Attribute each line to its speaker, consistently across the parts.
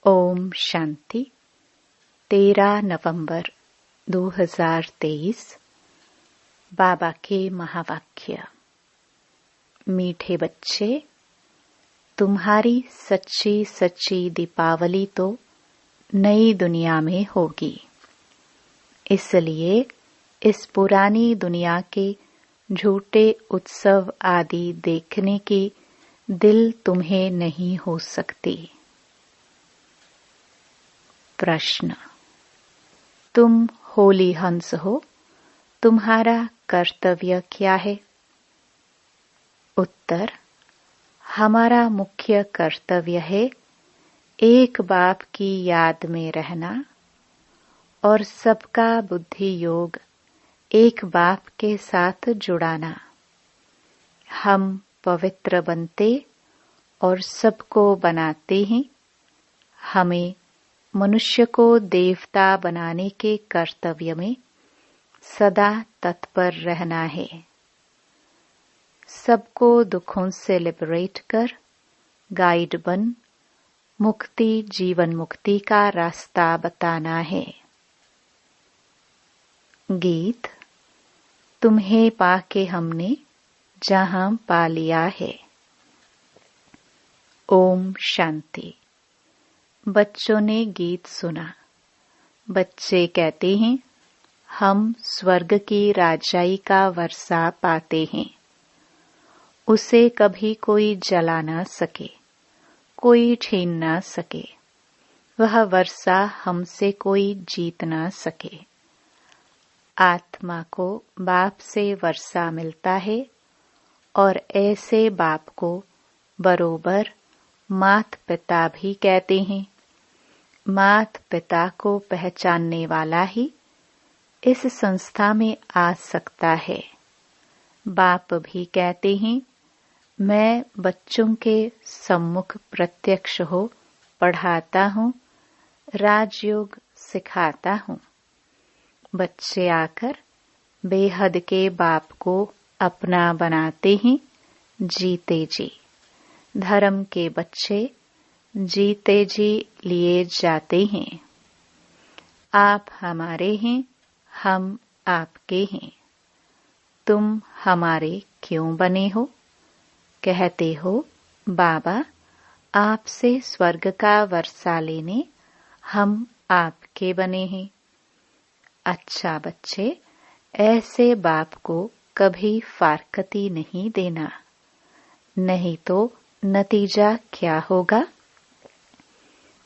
Speaker 1: ओम शांति। 13 नवंबर 2023। बाबा के महावाक्य। मीठे बच्चे, तुम्हारी सच्ची सच्ची दीपावली तो नई दुनिया में होगी। इसलिए इस पुरानी दुनिया के झूठे उत्सव आदि देखने की दिल तुम्हें नहीं हो सकती। प्रश्न: तुम होली हंस हो, तुम्हारा कर्तव्य क्या है? उत्तर: हमारा मुख्य कर्तव्य है एक बाप की याद में रहना और सबका बुद्धि योग एक बाप के साथ जुड़ाना। हम पवित्र बनते और सबको बनाते हैं। हमें मनुष्य को देवता बनाने के कर्तव्य में सदा तत्पर रहना है। सबको दुखों से लिबरेट कर गाइड बन मुक्ति जीवन मुक्ति का रास्ता बताना है। गीत: तुम्हें पाके हमने जहां पा लिया है। ओम शांति। बच्चों ने गीत सुना। बच्चे कहते हैं, हम स्वर्ग की राजाई का वर्षा पाते हैं। उसे कभी कोई जला ना सके, कोई छीन ना सके। वह वर्षा हमसे कोई जीत ना सके। आत्मा को बाप से वर्षा मिलता है और ऐसे बाप को बरोबर मात पिता भी कहते हैं। मात पिता को पहचानने वाला ही इस संस्था में आ सकता है। बाप भी कहते हैं, मैं बच्चों के सम्मुख प्रत्यक्ष हो पढ़ाता हूँ, राजयोग सिखाता हूँ। बच्चे आकर बेहद के बाप को अपना बनाते हैं। जीते जी धर्म के बच्चे जीते जी लिए जाते हैं। आप हमारे हैं, हम आपके हैं। तुम हमारे क्यों बने हो? कहते हो, बाबा आपसे स्वर्ग का वर्षा लेने हम आपके बने हैं। अच्छा बच्चे, ऐसे बाप को कभी फारकती नहीं देना, नहीं तो नतीजा क्या होगा?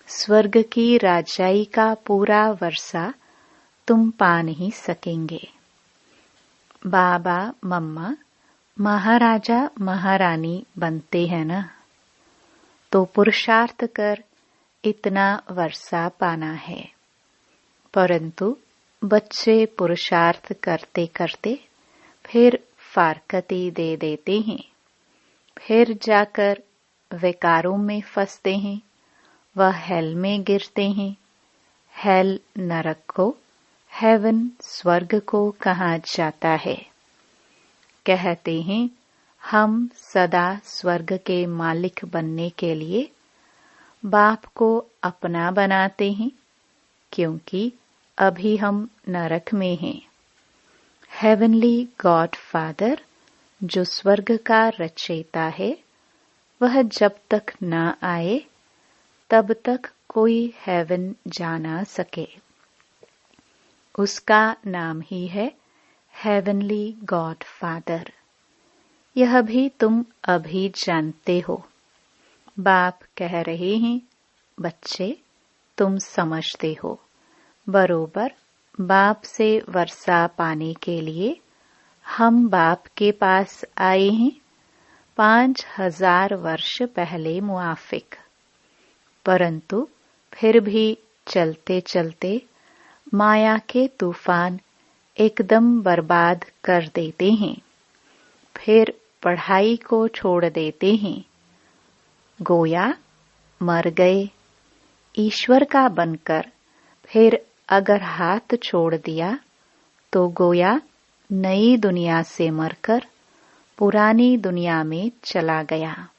Speaker 1: स्वर्ग की राजाई का पूरा वर्षा तुम पा नहीं सकेंगे। बाबा मम्मा महाराजा महारानी बनते हैं ना, तो पुरुषार्थ कर इतना वर्षा पाना है। परंतु बच्चे पुरुषार्थ करते करते फिर फारकती दे देते हैं। फिर जाकर विकारों में फंसते हैं। वह हेल में गिरते हैं। हेल नरक को, हेवन स्वर्ग को कहा जाता है। कहते हैं, हम सदा स्वर्ग के मालिक बनने के लिए बाप को अपना बनाते हैं, क्योंकि अभी हम नरक में हैं। हेवनली गॉड फादर जो स्वर्ग का रचयिता है, वह जब तक न आए तब तक कोई हेवन जा ना सके। उसका नाम ही है हेवनली गॉड फादर। यह भी तुम अभी जानते हो। बाप कह रहे हैं, बच्चे तुम समझते हो। बरोबर बाप से वर्षा पाने के लिए हम बाप के पास आए हैं 5000 वर्ष पहले मुआफिक। परंतु फिर भी चलते चलते माया के तूफान एकदम बर्बाद कर देते हैं। फिर पढ़ाई को छोड़ देते हैं। गोया मर गए। ईश्वर का बनकर फिर अगर हाथ छोड़ दिया तो गोया नई दुनिया से मरकर पुरानी दुनिया में चला गया।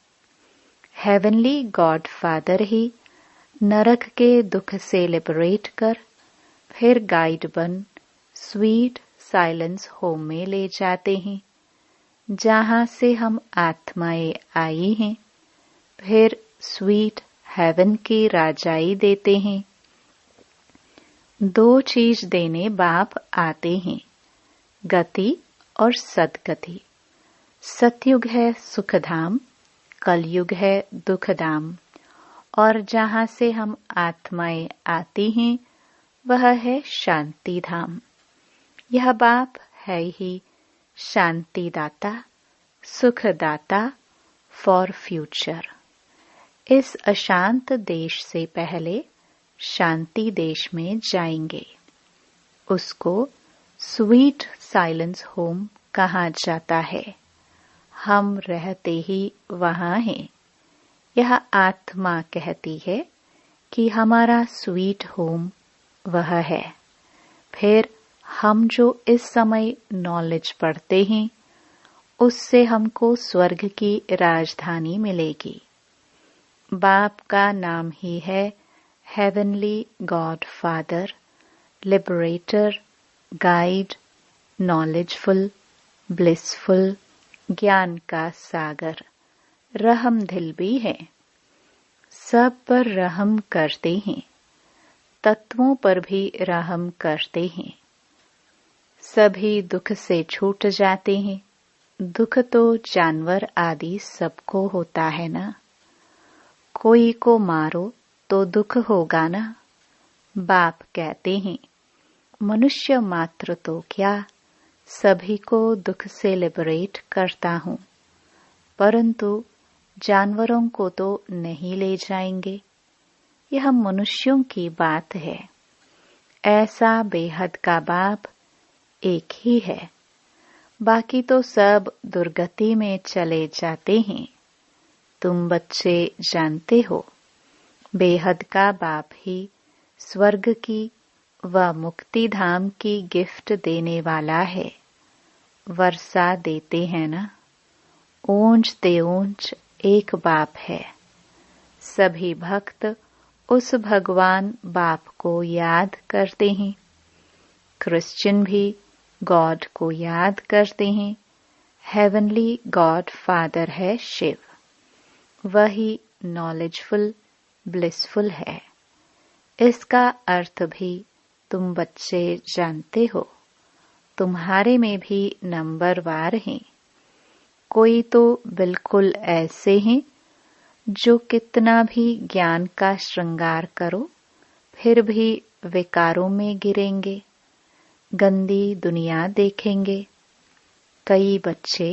Speaker 1: हेवनली गॉड फादर ही नरक के दुख से लिबरेट कर फिर गाइड बन स्वीट साइलेंस होम में ले जाते हैं, जहां से हम आत्माएं आई हैं। फिर स्वीट हेवन की राजाई देते हैं। 2 चीज देने बाप आते हैं, गति और सदगति। सतयुग है सुखधाम, कलयुग है दुखधाम, और जहां से हम आत्माएं आती हैं वह है शांति धाम। यह बाप है ही शांतिदाता, सुखदाता फॉर फ्यूचर। इस अशांत देश से पहले शांति देश में जाएंगे। उसको स्वीट साइलेंस होम कहा जाता है। हम रहते ही वहां हैं। यह आत्मा कहती है कि हमारा स्वीट होम वह है। फिर हम जो इस समय नॉलेज पढ़ते हैं उससे हमको स्वर्ग की राजधानी मिलेगी। बाप का नाम ही है heavenly God father, liberator, guide, knowledgeful, blissful, ज्ञान का सागर, रहम दिल भी है। सब पर रहम करते हैं, तत्वों पर भी रहम करते हैं। सभी दुख से छूट जाते हैं। दुख तो जानवर आदि सबको होता है ना। कोई को मारो तो दुख होगा ना। बाप कहते हैं मनुष्य मात्र तो क्या, सभी को दुख से लिबरेट करता हूँ, परंतु जानवरों को तो नहीं ले जाएंगे। यह मनुष्यों की बात है। ऐसा बेहद का बाप एक ही है। बाकी तो सब दुर्गति में चले जाते हैं। तुम बच्चे जानते हो, बेहद का बाप ही स्वर्ग की व मुक्ति धाम की गिफ्ट देने वाला है। वर्षा देते हैं ना। ऊंच ते ऊंच एक बाप है। सभी भक्त उस भगवान बाप को याद करते हैं। क्रिश्चियन भी गॉड को याद करते हैं। हेवनली गॉड फादर है शिव। वही नॉलेजफुल, ब्लिसफुल है। इसका अर्थ भी तुम बच्चे जानते हो। तुम्हारे में भी नंबरवार हैं। कोई तो बिल्कुल ऐसे हैं जो कितना भी ज्ञान का श्रृंगार करो फिर भी विकारों में गिरेंगे, गंदी दुनिया देखेंगे। कई बच्चे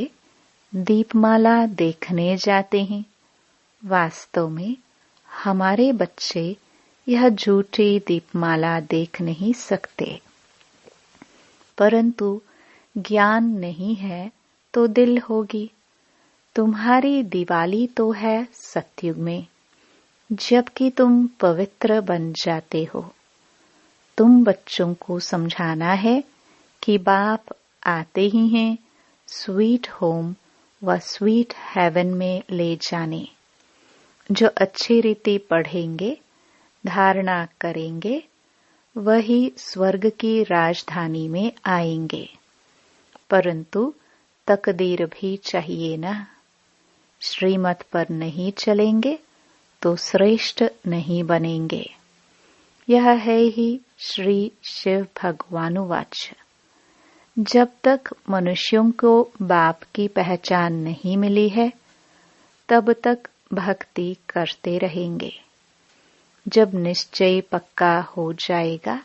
Speaker 1: दीपमाला देखने जाते हैं। वास्तव में हमारे बच्चे यह झूठी दीपमाला देख नहीं सकते, परंतु ज्ञान नहीं है तो दिल होगी। तुम्हारी दिवाली तो है सतयुग में, जबकि तुम पवित्र बन जाते हो। तुम बच्चों को समझाना है कि बाप आते ही हैं स्वीट होम व स्वीट हेवन में ले जाने। जो अच्छी रीति पढ़ेंगे, धारणा करेंगे, वही स्वर्ग की राजधानी में आएंगे। परंतु तकदीर भी चाहिए ना। श्रीमत पर नहीं चलेंगे तो श्रेष्ठ नहीं बनेंगे। यह है ही श्री शिव भगवानुवाच। जब तक मनुष्यों को बाप की पहचान नहीं मिली है, तब तक भक्ति करते रहेंगे। जब निश्चय पक्का हो जाएगा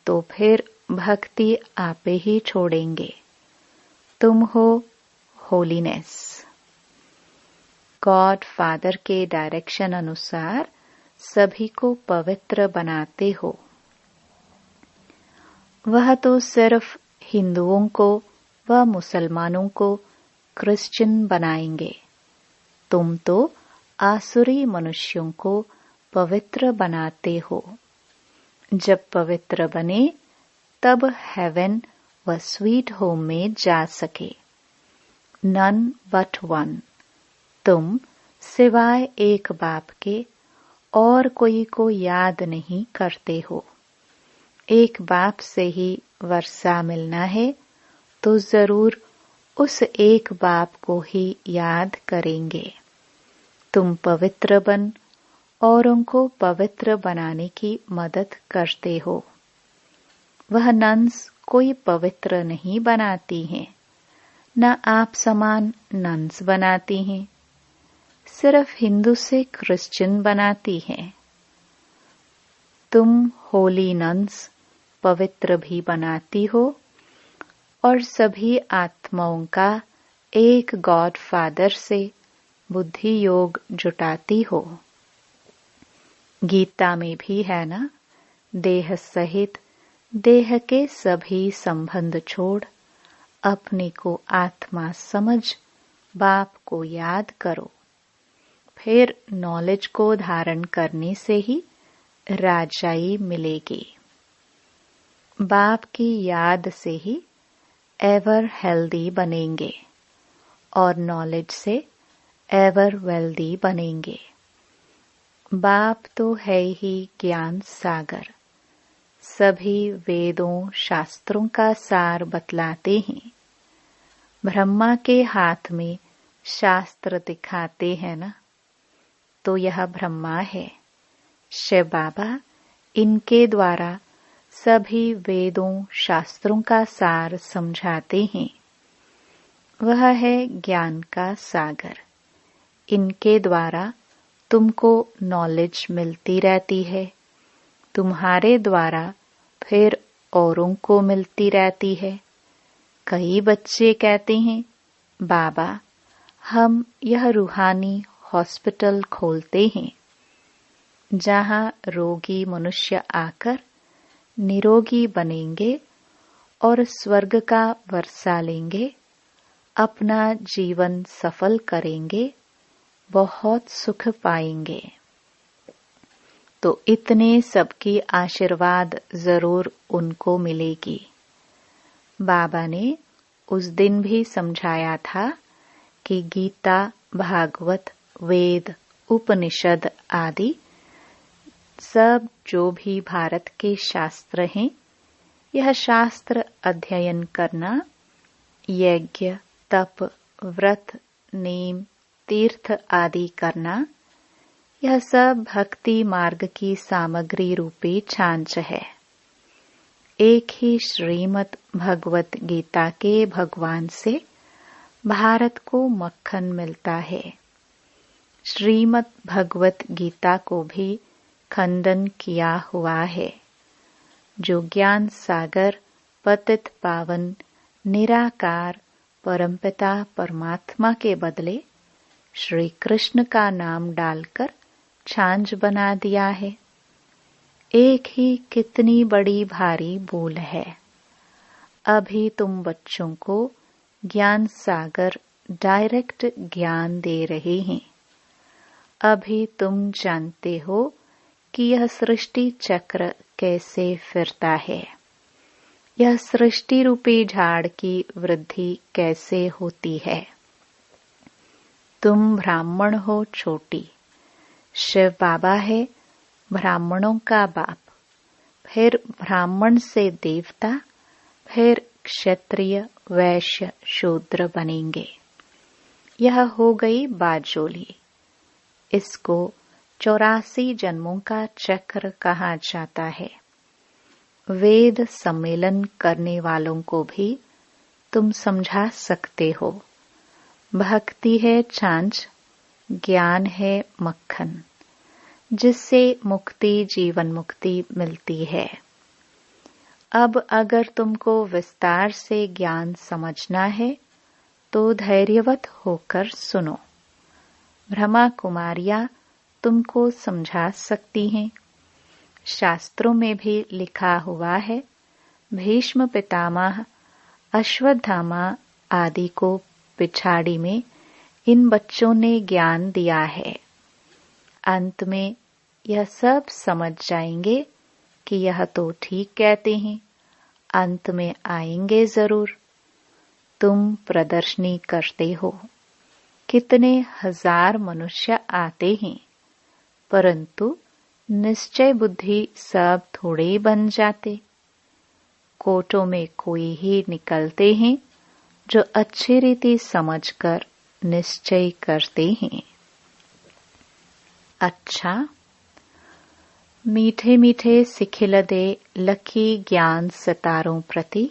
Speaker 1: तो फिर भक्ति आपे ही छोड़ेंगे। तुम हो होलीनेस। गॉड फादर के डायरेक्शन अनुसार सभी को पवित्र बनाते हो। वह तो सिर्फ हिंदुओं को व मुसलमानों को क्रिश्चियन बनाएंगे। तुम तो आसुरी मनुष्यों को पवित्र बनाते हो। जब पवित्र बने तब हेवन व स्वीट होम में जा सके। None but one. तुम सिवाय एक बाप के और कोई को याद नहीं करते हो। एक बाप से ही वर्षा मिलना है तो जरूर उस एक बाप को ही याद करेंगे। तुम पवित्र बन औरों को पवित्र बनाने की मदद करते हो। वह नन्स कोई पवित्र नहीं बनाती हैं, न आप समान नन्स बनाती हैं, सिर्फ हिंदू से क्रिश्चियन बनाती हैं। तुम होली नन्स पवित्र भी बनाती हो और सभी आत्माओं का एक गॉड फादर से बुद्धि योग जुटाती हो। गीता में भी है ना, देह सहित देह के सभी संबंध छोड़ अपने को आत्मा समझ बाप को याद करो। फिर नॉलेज को धारण करने से ही राजाई मिलेगी। बाप की याद से ही एवर हेल्दी बनेंगे और नॉलेज से एवर वेल्दी बनेंगे। बाप तो है ही ज्ञान सागर, सभी वेदों शास्त्रों का सार बतलाते हैं। ब्रह्मा के हाथ में शास्त्र दिखाते हैं ना, तो यह ब्रह्मा है। शिव बाबा इनके द्वारा सभी वेदों शास्त्रों का सार समझाते हैं। वह है ज्ञान का सागर। इनके द्वारा तुमको नॉलेज मिलती रहती है, तुम्हारे द्वारा फिर औरों को मिलती रहती है। कई बच्चे कहते हैं, बाबा हम यह रूहानी हॉस्पिटल खोलते हैं जहां रोगी मनुष्य आकर निरोगी बनेंगे और स्वर्ग का वर्षा लेंगे, अपना जीवन सफल करेंगे, बहुत सुख पाएंगे। तो इतने सबकी आशीर्वाद जरूर उनको मिलेगी। बाबा ने उस दिन भी समझाया था कि गीता, भागवत, वेद, उपनिषद आदि सब जो भी भारत के शास्त्र हैं, यह शास्त्र अध्ययन करना, यज्ञ, तप, व्रत, नेम, तीर्थ आदि करना, यह सब भक्ति मार्ग की सामग्री रूपी छांच है। एक ही श्रीमद् भगवत गीता के भगवान से भारत को मक्खन मिलता है। श्रीमद् भगवत गीता को भी खंडन किया हुआ है। जो ज्ञान सागर पतित पावन निराकार परमपिता परमात्मा के बदले श्री कृष्ण का नाम डालकर छांझ बना दिया है। एक ही कितनी बड़ी भारी भूल है। अभी तुम बच्चों को ज्ञान सागर डायरेक्ट ज्ञान दे रहे हैं। अभी तुम जानते हो कि यह सृष्टि चक्र कैसे फिरता है, यह सृष्टि रूपी झाड़ की वृद्धि कैसे होती है। तुम ब्राह्मण हो छोटी, शिव बाबा है ब्राह्मणों का बाप, फिर ब्राह्मण से देवता, फिर क्षत्रिय, वैश्य, शूद्र बनेंगे। यह हो गई बाजोली। इसको 84 जन्मों का चक्र कहा जाता है। वेद सम्मेलन करने वालों को भी तुम समझा सकते हो। भक्ति है छांझ, ज्ञान है मक्खन, जिससे मुक्ति जीवन मुक्ति मिलती है। अब अगर तुमको विस्तार से ज्ञान समझना है तो धैर्यवत होकर सुनो। ब्रह्मा कुमारियां तुमको समझा सकती हैं। शास्त्रों में भी लिखा हुआ है, भीष्म पितामह, अश्वत्थामा आदि को पिछाड़ी में इन बच्चों ने ज्ञान दिया है। अंत में यह सब समझ जाएंगे कि यह तो ठीक कहते हैं, अंत में आएंगे जरूर। तुम प्रदर्शनी करते हो, कितने हजार मनुष्य आते हैं, परंतु निश्चय बुद्धि सब थोड़े बन जाते। कोटों में कोई ही निकलते हैं जो अच्छी रीति समझकर निश्चय करते हैं। अच्छा, मीठे मीठे सिखिलदे लखी ज्ञान सितारों प्रति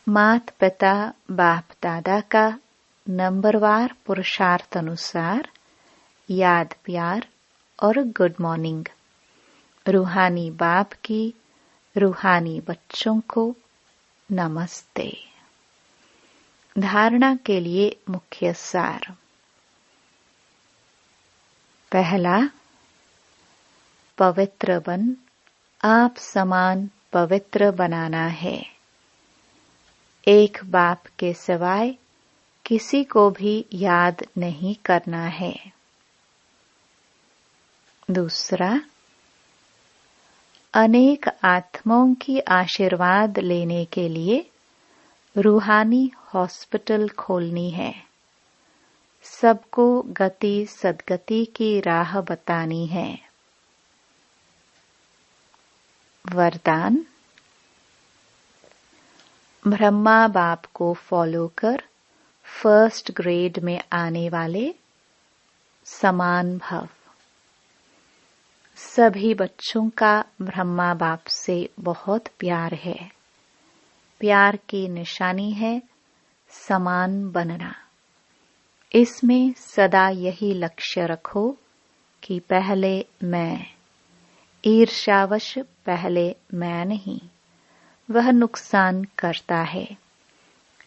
Speaker 1: मात पिता बाप दादा का नंबरवार पुरुषार्थ अनुसार याद प्यार और गुड मॉर्निंग। रूहानी बाप की रूहानी बच्चों को नमस्ते। धारणा के लिए मुख्य सार। पहला, पवित्र बन आप समान पवित्र बनाना है। एक बाप के सिवाय किसी को भी याद नहीं करना है। दूसरा, अनेक आत्माओं की आशीर्वाद लेने के लिए रूहानी हॉस्पिटल खोलनी है। सबको गति सद्गति की राह बतानी है। वरदान। ब्रह्मा बाप को फॉलो कर फर्स्ट ग्रेड में आने वाले समान भव। सभी बच्चों का ब्रह्मा बाप से बहुत प्यार है। प्यार की निशानी है समान बनना। इसमें सदा यही लक्ष्य रखो कि पहले मैं। ईर्ष्यावश पहले मैं नहीं, वह नुकसान करता है।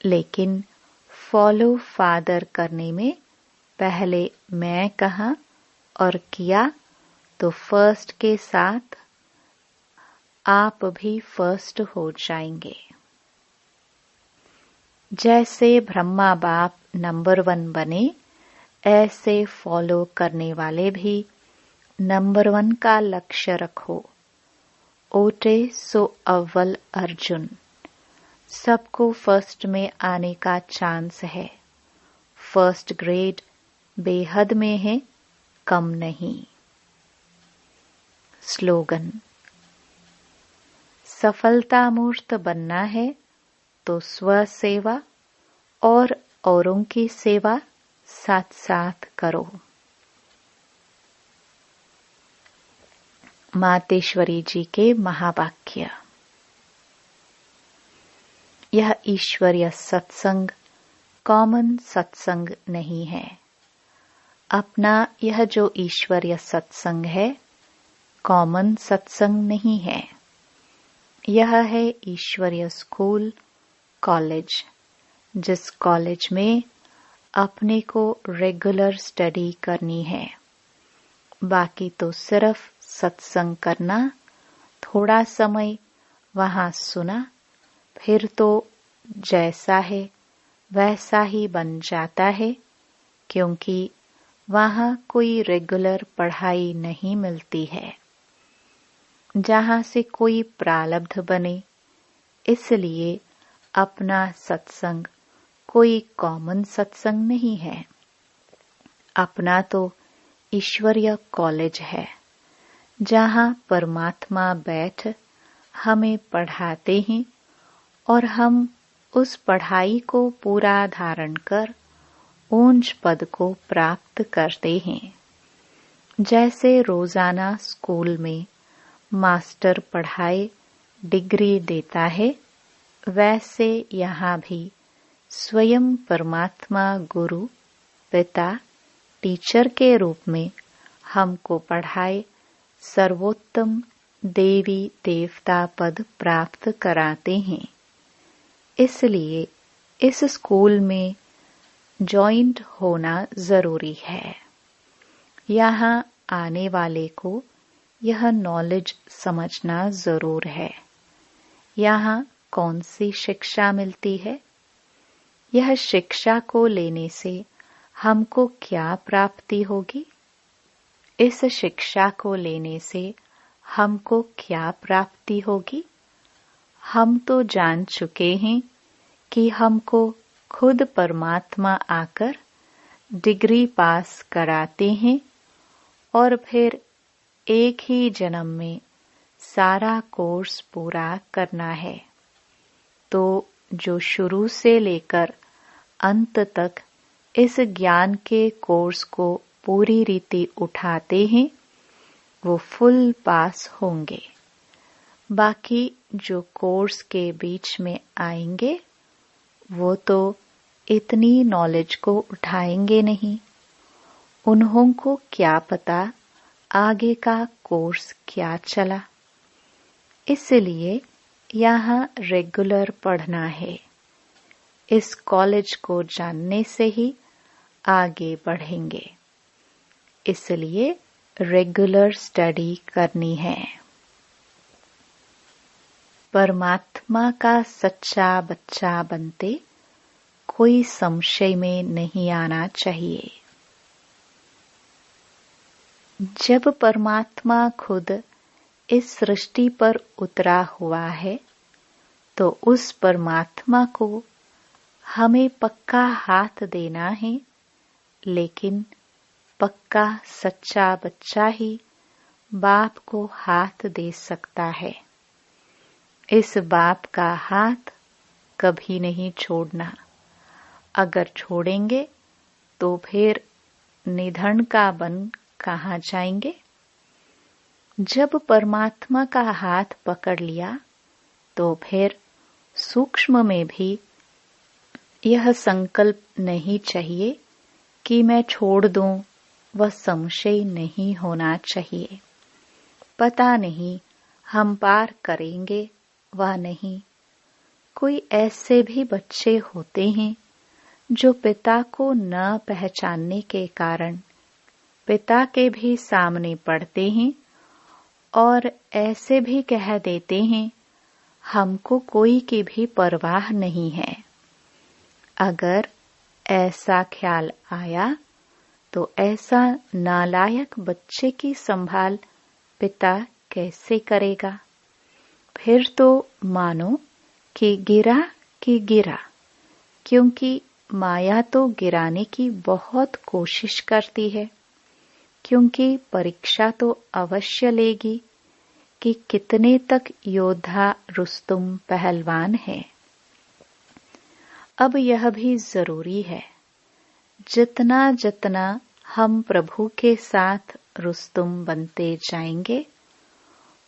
Speaker 1: लेकिन फॉलो फादर करने में पहले मैं कहा और किया तो फर्स्ट के साथ आप भी फर्स्ट हो जाएंगे। जैसे ब्रह्मा बाप नंबर 1 बने, ऐसे फॉलो करने वाले भी नंबर 1 का लक्ष्य रखो। ओटे सो अव्वल अर्जुन। सबको फर्स्ट में आने का चांस है। फर्स्ट ग्रेड बेहद में है, कम नहीं। स्लोगन। सफलता मूर्त बनना है तो स्व सेवा और औरों की सेवा साथ साथ करो। मातेश्वरी जी के महावाक्य। यह ईश्वरीय सत्संग कॉमन सत्संग नहीं है। अपना यह जो ईश्वरीय सत्संग है कॉमन सत्संग नहीं है। यह है ईश्वरीय स्कूल कॉलेज, जिस कॉलेज में अपने को रेगुलर स्टडी करनी है। बाकी तो सिर्फ सत्संग करना, थोड़ा समय वहां सुना, फिर तो जैसा है वैसा ही बन जाता है, क्योंकि वहां कोई रेगुलर पढ़ाई नहीं मिलती है जहां से कोई प्रारब्ध बने। इसलिए अपना सत्संग कोई कॉमन सत्संग नहीं है। अपना तो ईश्वरीय कॉलेज है, जहां परमात्मा बैठ हमें पढ़ाते हैं और हम उस पढ़ाई को पूरा धारण कर ऊंच पद को प्राप्त करते हैं। जैसे रोजाना स्कूल में मास्टर पढ़ाए डिग्री देता है, वैसे यहाँ भी स्वयं परमात्मा गुरु पिता टीचर के रूप में हमको पढ़ाए सर्वोत्तम देवी देवता पद प्राप्त कराते हैं। इसलिए इस स्कूल में जॉइंट होना जरूरी है। यहाँ आने वाले को यह नॉलेज समझना जरूर है। यहाँ कौन सी शिक्षा मिलती है? यह शिक्षा को लेने से हमको क्या प्राप्ति होगी? इस शिक्षा को लेने से हमको क्या प्राप्ति होगी? हम तो जान चुके हैं कि हमको खुद परमात्मा आकर डिग्री पास कराते हैं और फिर एक ही जन्म में सारा कोर्स पूरा करना है। तो जो शुरू से लेकर अंत तक इस ज्ञान के कोर्स को पूरी रीति उठाते हैं वो फुल पास होंगे। बाकी जो कोर्स के बीच में आएंगे वो तो इतनी नॉलेज को उठाएंगे नहीं। उन्हों को क्या पता आगे का कोर्स क्या चला। इसलिए यहाँ रेगुलर पढ़ना है। इस कॉलेज को जानने से ही आगे बढ़ेंगे। इसलिए रेगुलर स्टडी करनी है। परमात्मा का सच्चा बच्चा बनते कोई संशय में नहीं आना चाहिए। जब परमात्मा खुद इस सृष्टि पर उतरा हुआ है तो उस परमात्मा को हमें पक्का हाथ देना है। लेकिन पक्का सच्चा बच्चा ही बाप को हाथ दे सकता है। इस बाप का हाथ कभी नहीं छोड़ना। अगर छोड़ेंगे तो फिर निधन का बन कहाँ जाएंगे। जब परमात्मा का हाथ पकड़ लिया तो फिर सूक्ष्म में भी यह संकल्प नहीं चाहिए कि मैं छोड़ दूं। वह संशय नहीं होना चाहिए। पता नहीं हम पार करेंगे व नहीं। कोई ऐसे भी बच्चे होते हैं जो पिता को न पहचानने के कारण पिता के भी सामने पड़ते हैं और ऐसे भी कह देते हैं हमको कोई की भी परवाह नहीं है। अगर ऐसा ख्याल आया तो ऐसा नालायक बच्चे की संभाल पिता कैसे करेगा। फिर तो मानो कि गिरा, क्योंकि माया तो गिराने की बहुत कोशिश करती है। क्योंकि परीक्षा तो अवश्य लेगी कि कितने तक योद्धा रुस्तुम पहलवान है। अब यह भी जरूरी है जितना जितना हम प्रभु के साथ रुस्तुम बनते जाएंगे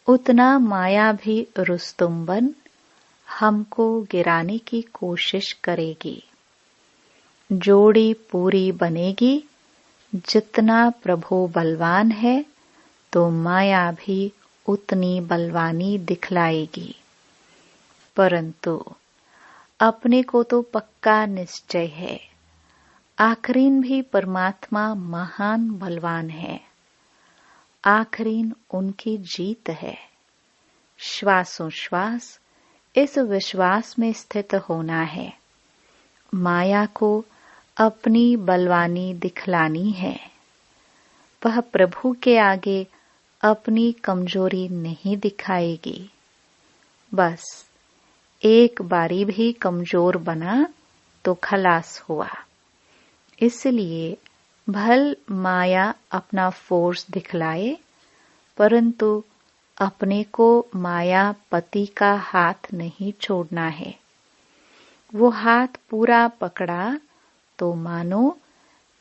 Speaker 1: उतना माया भी रुस्तुम बन हमको गिराने की कोशिश करेगी। जोड़ी पूरी बनेगी। जितना प्रभु बलवान है तो माया भी उतनी बलवानी दिखलाएगी। परंतु अपने को तो पक्का निश्चय है आखरीन भी परमात्मा महान बलवान है। आखरीन उनकी जीत है। श्वासोश्वास इस विश्वास में स्थित होना है। माया को अपनी बलवानी दिखलानी है। वह प्रभु के आगे अपनी कमजोरी नहीं दिखाएगी। बस एक बारी भी कमजोर बना तो खलास हुआ। इसलिए भल माया अपना फोर्स दिखलाए परंतु अपने को माया पति का हाथ नहीं छोड़ना है। वो हाथ पूरा पकड़ा तो मानो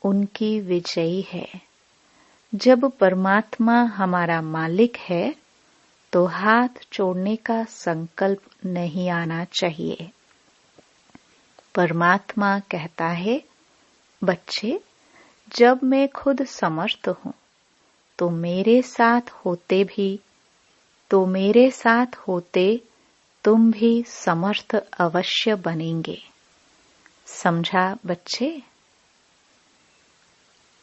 Speaker 1: उनकी विजयी है। जब परमात्मा हमारा मालिक है तो हाथ छोड़ने का संकल्प नहीं आना चाहिए। परमात्मा कहता है बच्चे जब मैं खुद समर्थ हूँ तो मेरे साथ होते तुम भी समर्थ अवश्य बनेंगे। समझा बच्चे।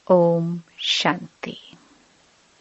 Speaker 1: ओम शांति।